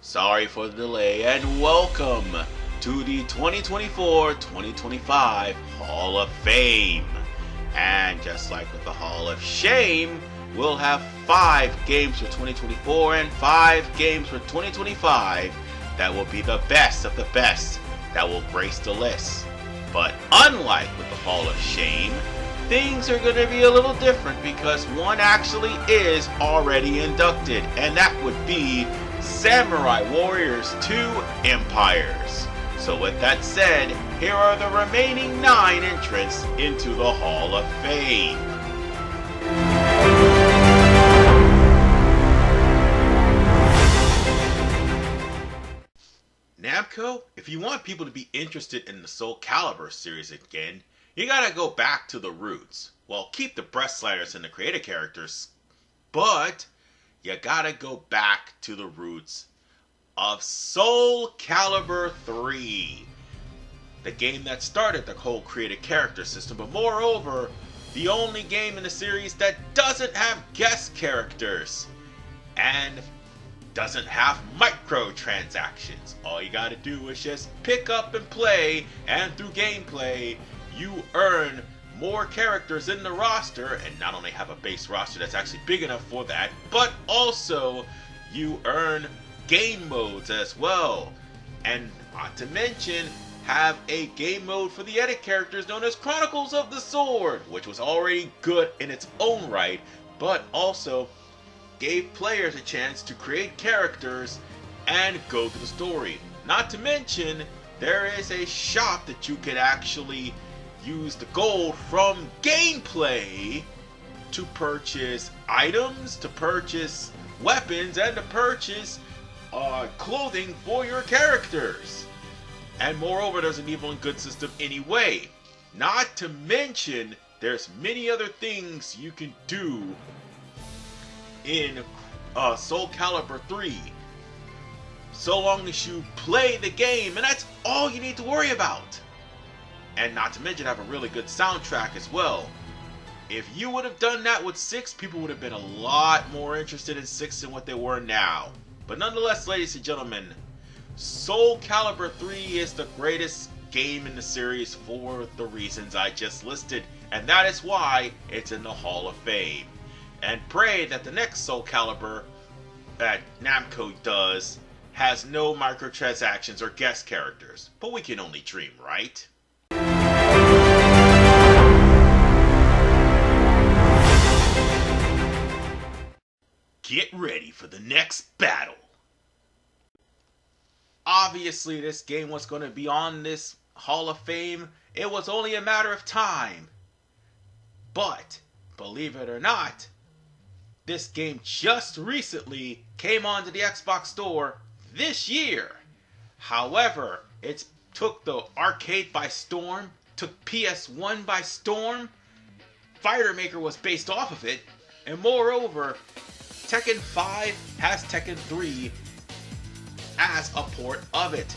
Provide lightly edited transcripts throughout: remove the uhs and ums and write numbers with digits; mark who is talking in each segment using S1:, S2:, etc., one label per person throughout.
S1: Sorry for the delay and welcome to the 2024-2025 Hall of Fame. And just like with the Hall of Shame, we'll have 5 games for 2024 and 5 games for 2025 that will be the best of the best that will grace the list. But unlike with the Hall of Shame, things are going to be a little different because one actually is already inducted, and that would be Samurai Warriors 2 Empires. So with that said, here are the remaining 9 entrants into the Hall of Fame. Namco, if you want people to be interested in the Soul Calibur series again, you gotta go back to the roots. Well, keep the breast sliders and the creative characters, but you gotta go back to the roots of Soul Calibur 3. The game that started the whole creative character system, but moreover, the only game in the series that doesn't have guest characters and doesn't have microtransactions. All you gotta do is just pick up and play, and through gameplay, you earn more characters in the roster, and not only have a base roster that's actually big enough for that, but also you earn game modes as well. And not to mention, have a game mode for the edit characters known as Chronicles of the Sword, which was already good in its own right, but also gave players a chance to create characters and go through the story. Not to mention, there is a shop that you can actually use the gold from gameplay to purchase items, to purchase weapons, and to purchase clothing for your characters. And moreover, there's an evil and good system anyway. Not to mention, there's many other things you can do in Soul Calibur 3. So long as you play the game, and that's all you need to worry about. And not to mention have a really good soundtrack as well. If you would have done that with 6, people would have been a lot more interested in 6 than what they were now. But nonetheless, ladies and gentlemen, Soul Calibur 3 is the greatest game in the series for the reasons I just listed, and that is why it's in the Hall of Fame. And pray that the next Soul Calibur that Namco does has no microtransactions or guest characters. But we can only dream, right? Get ready for the next battle. Obviously, this game was going to be on this Hall of Fame. It was only a matter of time. But, believe it or not, this game just recently came onto the Xbox Store this year. However, it took the arcade by storm, took PS1 by storm. Fighter Maker was based off of it, and moreover, Tekken 5 has Tekken 3 as a port of it.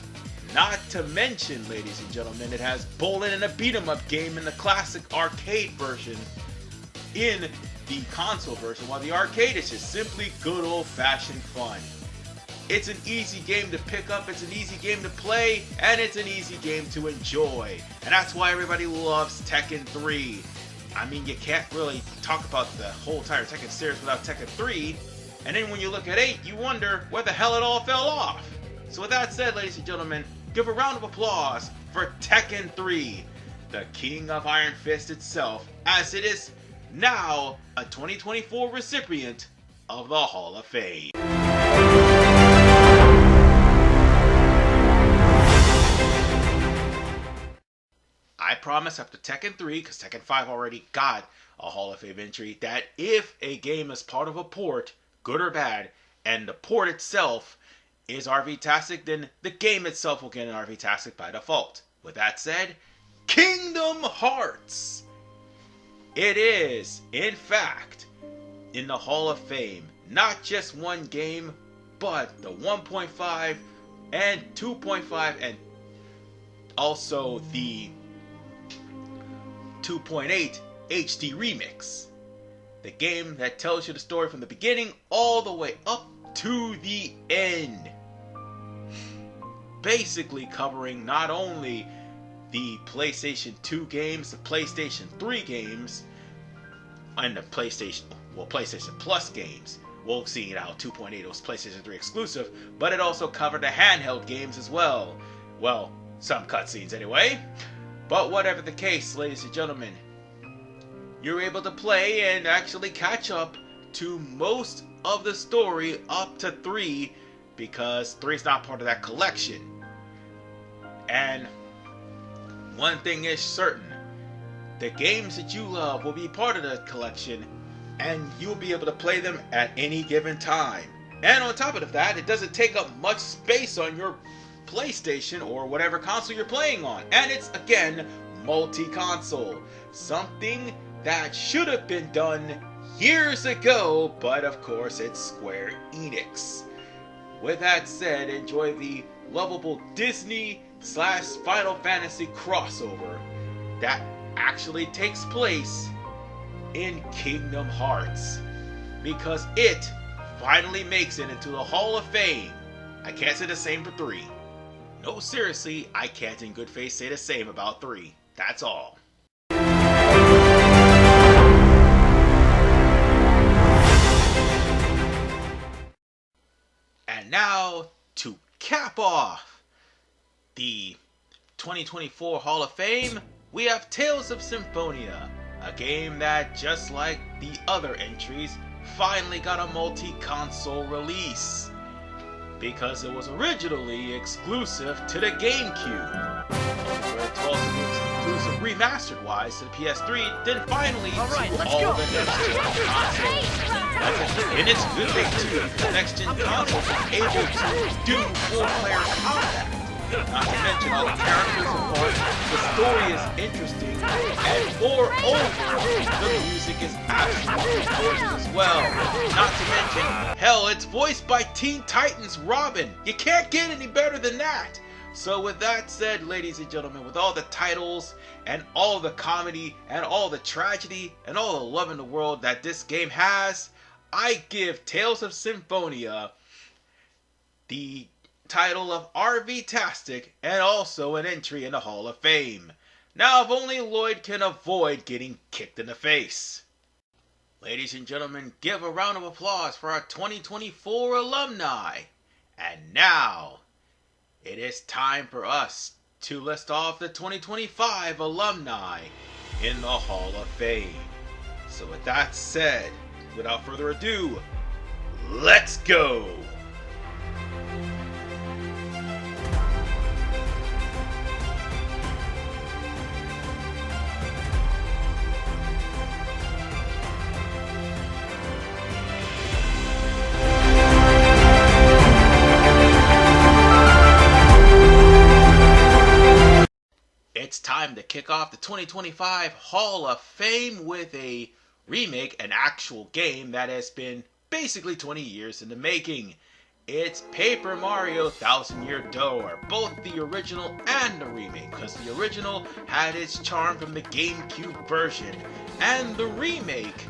S1: Not to mention, ladies and gentlemen, it has bowling and a beat-em-up game in the classic arcade version in the console version, while the arcade is just simply good old-fashioned fun. It's an easy game to pick up, it's an easy game to play, and it's an easy game to enjoy. And that's why everybody loves Tekken 3. I mean, you can't really talk about the whole entire Tekken series without Tekken 3. And then when you look at 8, you wonder where the hell it all fell off. So with that said, ladies and gentlemen, give a round of applause for Tekken 3, the king of Iron Fist itself, as it is now a 2024 recipient of the Hall of Fame. I promise after Tekken 3, because Tekken 5 already got a Hall of Fame entry, that if a game is part of a port, good or bad, and the port itself is RV-tastic, then the game itself will get an RV-tastic by default. With that said, Kingdom Hearts! It is, in fact, in the Hall of Fame. Not just one game, but the 1.5 and 2.5 and also the 2.8 HD Remix. The game that tells you the story from the beginning all the way up to the end. basically covering not only the PlayStation 2 games, the PlayStation 3 games, and the PlayStation Plus games. We'll see how 2.8 was PlayStation 3 exclusive, but it also covered the handheld games as well. Well, some cutscenes anyway. But whatever the case, ladies and gentlemen, you're able to play and actually catch up to most of the story up to 3, because 3 is not part of that collection. And one thing is certain, the games that you love will be part of the collection, and you'll be able to play them at any given time. And on top of that, it doesn't take up much space on your PlayStation or whatever console you're playing on. And it's, again, multi-console. Something that should have been done years ago, but of course it's Square Enix. With that said, enjoy the lovable Disney/Final Fantasy crossover that actually takes place in Kingdom Hearts, because it finally makes it into the Hall of Fame. I can't say the same for 3. No, seriously, I can't in good faith say the same about 3. That's all. And now, to cap off the 2024 Hall of Fame, we have Tales of Symphonia, a game that, just like the other entries, finally got a multi-console release, because it was originally exclusive to the GameCube, where it was exclusive remastered-wise to the PS3, then finally to all of the next-gen consoles. And it's good thing too, the next-gen consoles are able to do 4-player combat. Not to mention all the characters involved, the story is interesting, and moreover, the music is absolutely gorgeous as well. Not to mention, hell, it's voiced by Teen Titans Robin. You can't get any better than that. So with that said, ladies and gentlemen, with all the titles, and all the comedy, and all the tragedy, and all the love in the world that this game has, I give Tales of Symphonia the title of RV-tastic, and also an entry in the Hall of Fame. Now, if only Lloyd can avoid getting kicked in the face. Ladies and gentlemen, give a round of applause for our 2024 alumni. And now, it is time for us to list off the 2025 alumni in the Hall of Fame. So with that said, without further ado, let's go! It's time to kick off the 2025 Hall of Fame with a remake, an actual game that has been basically 20 years in the making. It's Paper Mario Thousand Year Door, both the original and the remake, because the original had its charm from the GameCube version, and the remake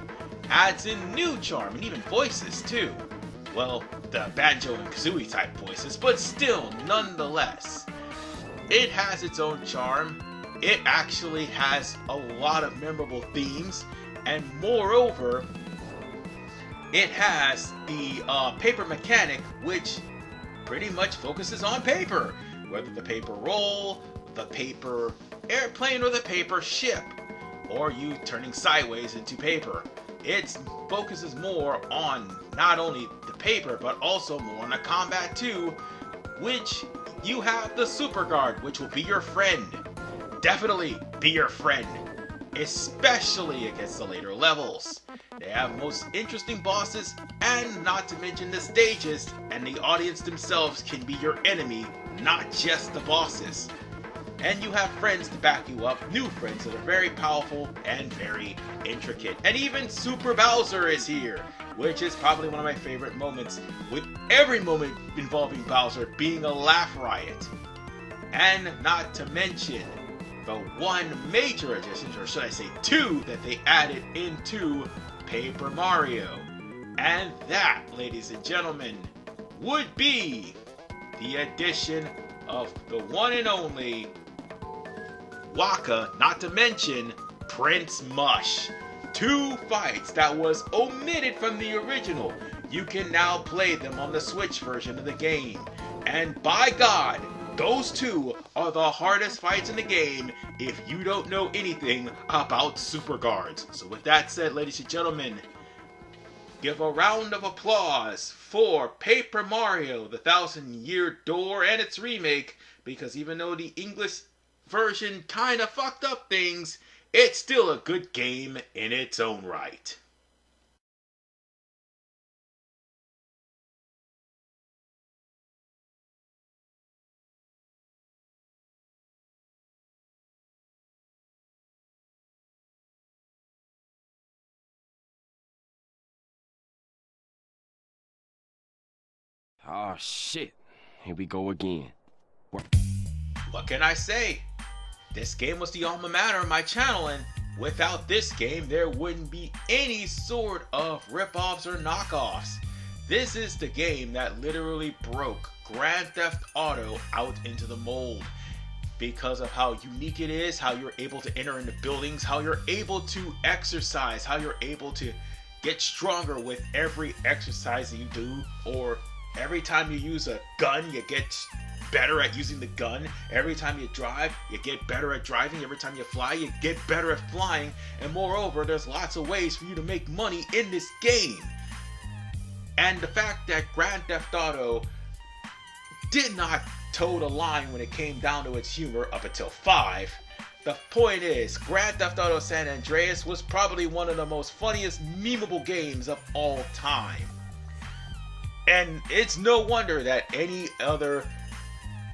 S1: adds in new charm and even voices too. Well, the Banjo and Kazooie type voices, but still, nonetheless. It has its own charm, it actually has a lot of memorable themes, and moreover, it has the paper mechanic, which pretty much focuses on paper. Whether the paper roll, the paper airplane, or the paper ship, or you turning sideways into paper. It focuses more on not only the paper, but also more on the combat too, which you have the Super Guard, which will be your friend. Definitely be your friend, especially against the later levels. They have most interesting bosses, and not to mention the stages, and the audience themselves can be your enemy, not just the bosses. And you have friends to back you up, new friends that are very powerful and very intricate. And even Super Bowser is here, which is probably one of my favorite moments, with every moment involving Bowser being a laugh riot. And not to mention the one major addition, or should I say two, that they added into Paper Mario. And that, ladies and gentlemen, would be the addition of the one and only Waka, not to mention Prince Mush. 2 fights that was omitted from the original. You can now play them on the Switch version of the game. And by God, those 2 are the hardest fights in the game if you don't know anything about Super Guards. So with that said, ladies and gentlemen, give a round of applause for Paper Mario, the Thousand-Year Door and its remake, because even though the English version kinda fucked up things, it's still a good game in its own right.
S2: Oh shit. Here we go again.
S1: What can I say? This game was the alma mater of my channel, and without this game, there wouldn't be any sort of rip-offs or knockoffs. This is the game that literally broke Grand Theft Auto out into the mold because of how unique it is, how you're able to enter into buildings, how you're able to exercise, how you're able to get stronger with every exercise that you do, or every time you use a gun, you get better at using the gun. Every time you drive, you get better at driving. Every time you fly, you get better at flying. And moreover, there's lots of ways for you to make money in this game. And the fact that Grand Theft Auto did not toe the line when it came down to its humor up until 5. The point is, Grand Theft Auto San Andreas was probably one of the most funniest memeable games of all time. And it's no wonder that any other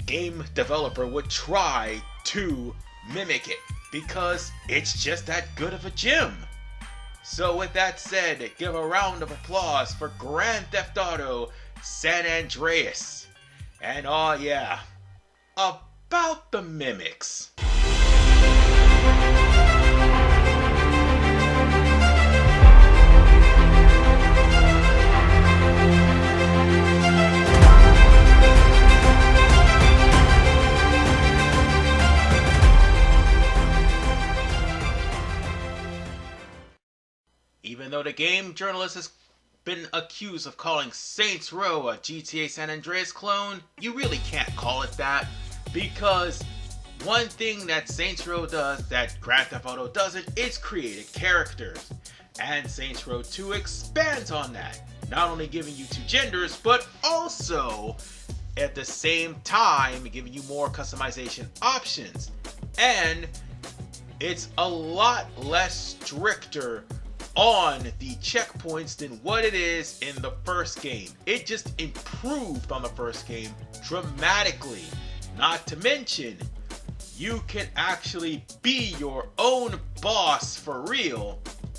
S1: game developer would try to mimic it, because it's just that good of a gem. So with that said, give a round of applause for Grand Theft Auto San Andreas. And oh yeah, about the mimics. Even though the game journalist has been accused of calling Saints Row a GTA San Andreas clone, you really can't call it that, because one thing that Saints Row does that Grand Theft Auto doesn't is created characters. And Saints Row 2 expands on that, not only giving you 2 genders, but also at the same time giving you more customization options. And it's a lot less stricter on the checkpoints than what it is in the first game. It just improved on the first game dramatically. Not to mention, you can actually be your own boss for real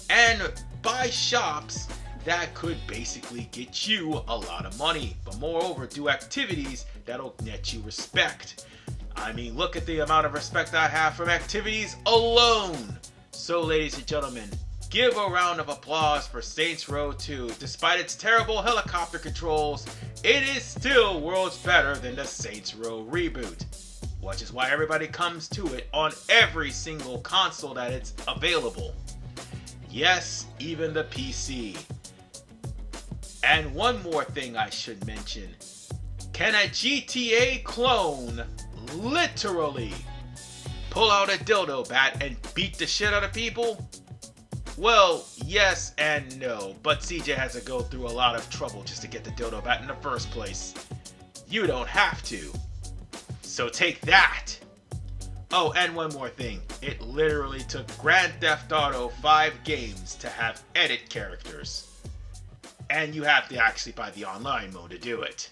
S1: and buy shops that could basically get you a lot of money, but moreover do activities that'll net you respect. I mean, look at the amount of respect I have from activities alone. So ladies and gentlemen, give a round of applause for Saints Row 2. Despite its terrible helicopter controls, it is still worlds better than the Saints Row reboot, which is why everybody comes to it on every single console that it's available. Yes, even the PC. And one more thing I should mention. Can a GTA clone literally pull out a dildo bat and beat the shit out of people? Well, yes and no, but CJ has to go through a lot of trouble just to get the dildo bat in the first place. You don't have to. So take that! Oh, and one more thing. It literally took Grand Theft Auto 5 games to have edit characters. And you have to actually buy the online mode to do it.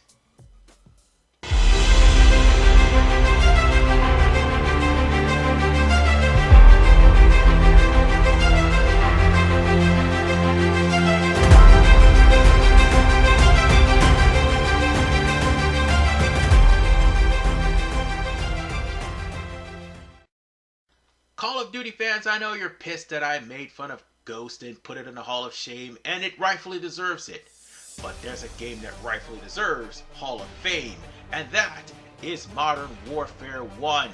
S1: Call of Duty fans, I know you're pissed that I made fun of Ghost and put it in the Hall of Shame, and it rightfully deserves it. But there's a game that rightfully deserves Hall of Fame, and that is Modern Warfare 1.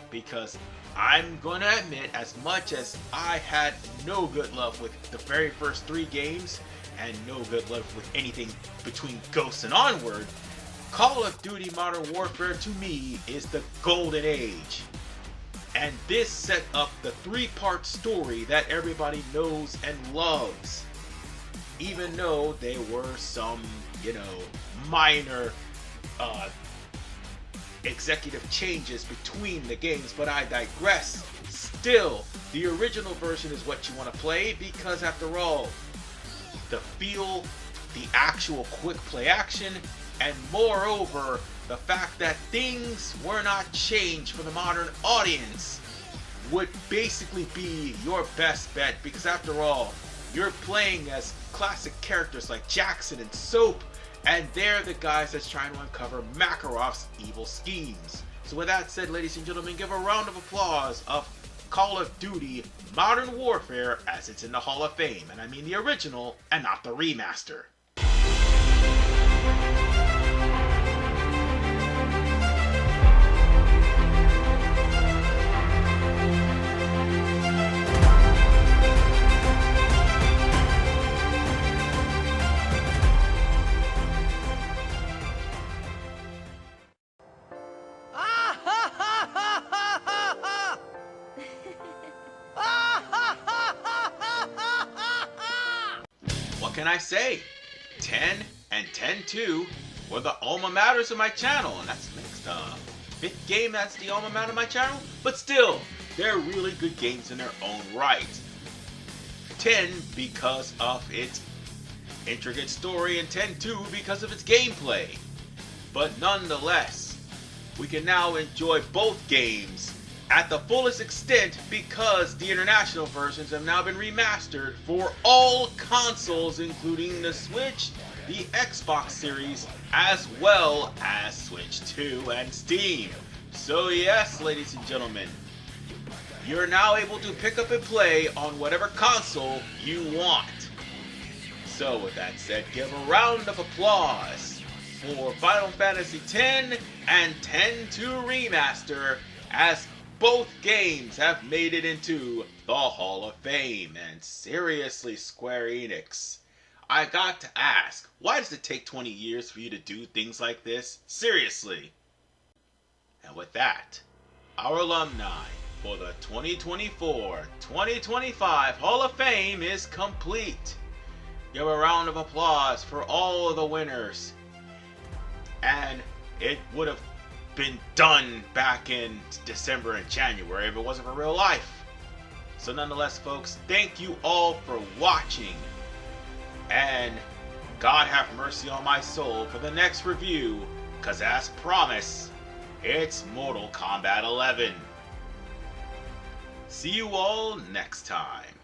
S1: Because I'm gonna admit, as much as I had no good luck with the very first 3 games, and no good luck with anything between Ghosts and onward, Call of Duty Modern Warfare to me is the golden age. And this set up the 3-part story that everybody knows and loves. Even though there were some, minor executive changes between the games, but I digress. Still, the original version is what you want to play because, after all, the feel, the actual quick play action, and moreover, the fact that things were not changed for the modern audience would basically be your best bet, because after all, you're playing as classic characters like Jackson and Soap, and they're the guys that's trying to uncover Makarov's evil schemes. So with that said, ladies and gentlemen, give a round of applause of Call of Duty Modern Warfare as it's in the Hall of Fame. And I mean the original and not the remaster. What can I say? 10 and 10-2 were the alma maters of my channel, and that's the next 5th game that's the alma mater of my channel, but still, they're really good games in their own right. 10 because of its intricate story, and 10-2 because of its gameplay. But nonetheless, we can now enjoy both games at the fullest extent because the international versions have now been remastered for all consoles, including the Switch, the Xbox Series, as well as Switch 2 and Steam. So yes, ladies and gentlemen, you're now able to pick up and play on whatever console you want. So with that said, give a round of applause for Final Fantasy X and X-2 Remaster, as both games have made it into the Hall of Fame. And seriously, Square Enix, I got to ask, why does it take 20 years for you to do things like this? Seriously. And with that, our alumni for the 2024-2025 Hall of Fame is complete. Give a round of applause for all of the winners. And it would have been done back in December and January if it wasn't for real life. So nonetheless, folks, thank you all for watching, and God have mercy on my soul for the next review, because as promised, it's Mortal Kombat 11. See you all next time.